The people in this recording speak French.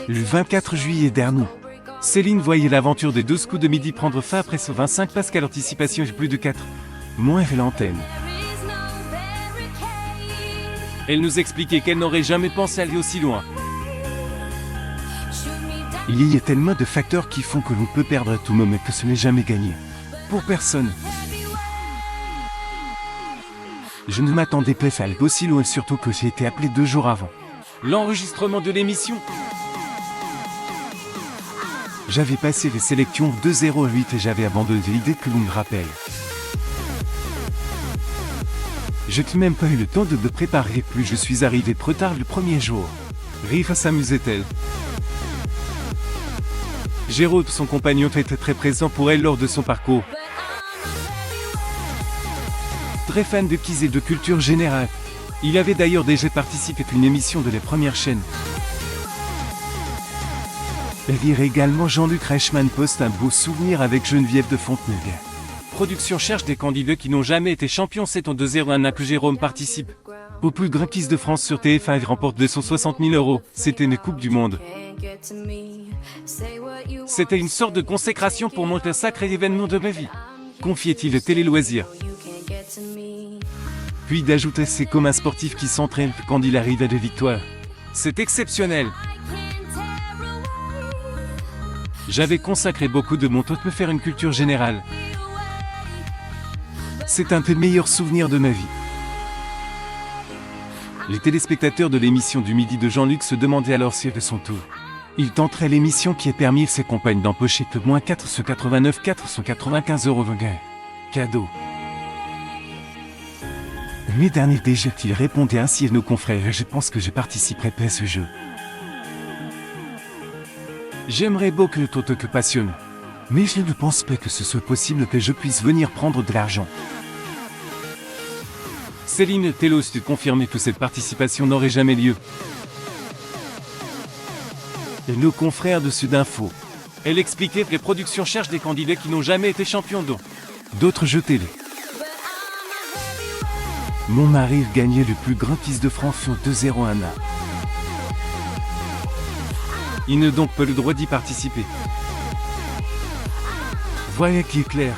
Le 24 juillet dernier, Céline voyait l'aventure des 12 coups de midi prendre fin après ce 25 parce qu'à l'anticipation j'ai plus de 4 mois à l'antenne. Elle nous expliquait qu'elle n'aurait jamais pensé aller aussi loin. Il y a tellement de facteurs qui font que l'on peut perdre à tout moment et que ce n'est jamais gagné. Pour personne. Je ne m'attendais pas à aller aussi loin, surtout que j'ai été appelé 2 jours avant l'enregistrement de l'émission. J'avais passé les sélections 2-0-8 et j'avais abandonné l'idée que l'on me rappelle. Je n'ai même pas eu le temps de me préparer, plus je suis arrivé trop tard le premier jour. Rifa s'amusait-elle. Jérôme, son compagnon, était très présent pour elle lors de son parcours. Très fan de quiz et de culture générale. Il avait d'ailleurs déjà participé à une émission de la première chaîne. Lire également Jean-Luc Reichmann poste un beau souvenir avec Geneviève de Fontenay. Production cherche des candidats qui n'ont jamais été champions. C'est en 2-0-1 que Jérôme participe au plus grand quiz de France sur TF1 et remporte 260 000 €. C'était une Coupe du Monde. C'était une sorte de consécration pour moi, un sacré événement de ma vie, confiait-il à Télé Loisirs. Puis d'ajouter, c'est comme un sportif qui s'entraîne quand il arrive à des victoires. C'est exceptionnel. J'avais consacré beaucoup de mon temps à me faire une culture générale. C'est un des meilleurs souvenirs de ma vie. Les téléspectateurs de l'émission du midi de Jean-Luc se demandaient alors si de son tour il tenterait l'émission qui a permis à ses compagnes d'empocher de moins 495 € de gain. Cadeau. Mai dernier déjà, il répondait ainsi à nos confrères et je pense que je participerai pas à ce jeu. J'aimerais beaucoup le toto que passionne. Mais je ne pense pas que ce soit possible que je puisse venir prendre de l'argent. Céline Tellos a confirmé que cette participation n'aurait jamais lieu. Et nos confrères de Sudinfo. Elle expliquait que les productions cherchent des candidats qui n'ont jamais été champions d'eau. D'autres jeux télé. Mon mari gagnait le plus grand quiz de France sur 2-0-1. Il n'a donc pas le droit d'y participer. Voilà qui est clair.